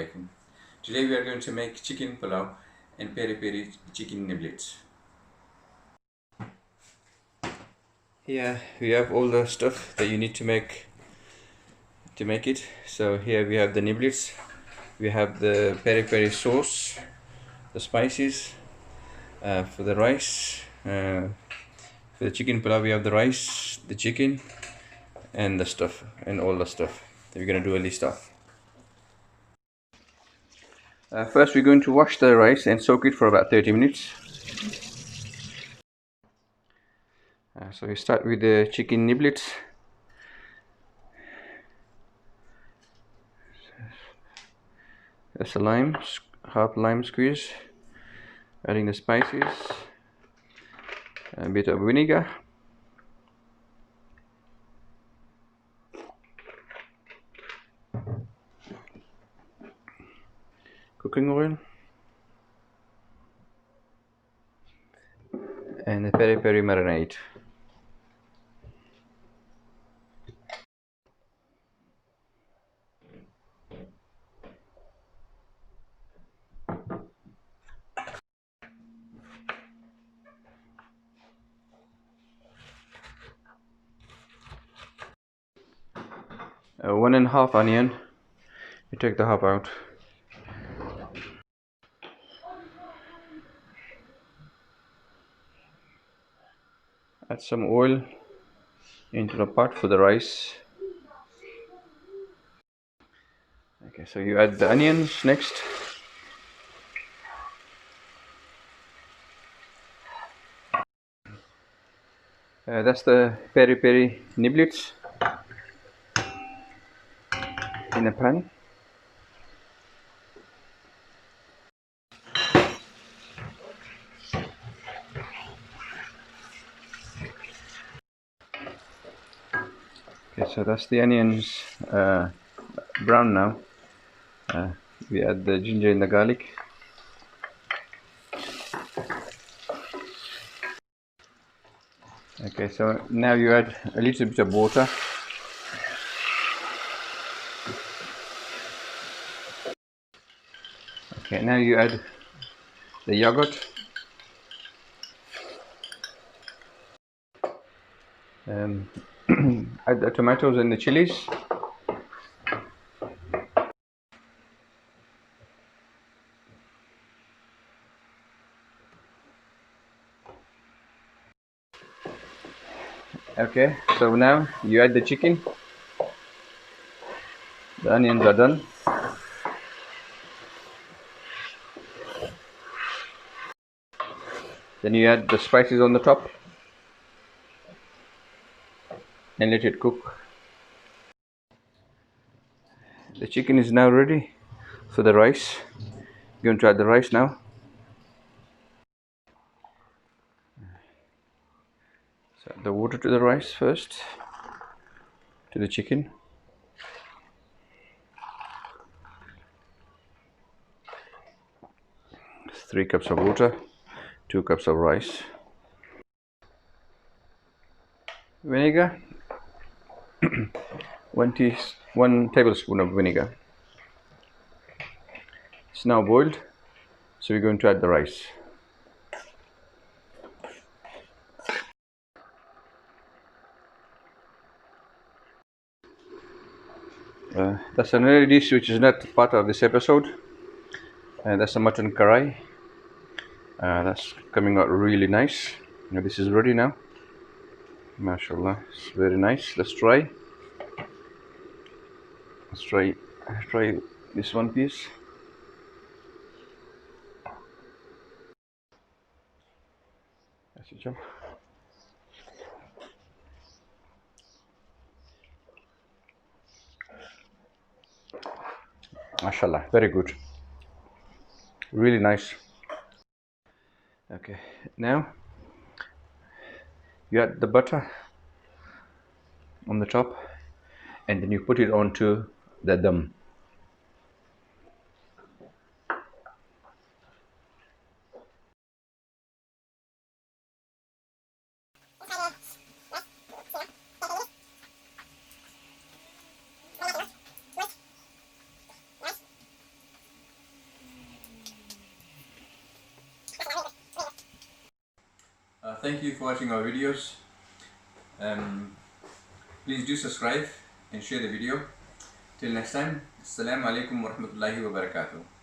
Assalamualaikum. Today we are going to make chicken polau and peri chicken niblets. Here we have all the stuff that you need to make it. So here we have the niblets, we have the peri sauce, the spices, for the rice, for the chicken polau we have the rice, the chicken, and the stuff, and all the stuff that we're going to do a list of. First we're going to wash the rice and soak it for about 30 minutes. So we start with the chicken niblets. That's a lime, half lime squeeze. Adding the spices, a bit of vinegar, cooking oil, and the peri marinade. One and a half onion, you take the half out. Add some oil into the pot for the rice. Okay, so you add the onions next. That's the peri niblets in a pan. Okay, so that's the onions brown now. We add the ginger and the garlic. Okay, so now you add a little bit of water. Okay, now you add the yogurt. Add the tomatoes and the chilies. Okay, so now you add the chicken. The onions are done. Then you add the spices on the top and let it cook. The chicken is now ready for the rice. I'm going to add the rice now. So add the water to the rice first, to the chicken. It's 3 cups of water, 2 cups of rice. Vinegar, 1 tablespoon of vinegar. It's now boiled, so we're going to add the rice. That's another dish which is not part of this episode. That's a mutton karai. That's coming out really nice. Now this is ready now. MashaAllah, it's very nice. Let's try. Let's try this one piece. That's it, Joe. MashaAllah, very good. Really nice. Okay, now you add the butter on the top and then you put it onto the dum. Thank you for watching our videos. Please do subscribe and share the video. Till next time, Assalamu alaikum wa rahmatullahi wa barakatuh.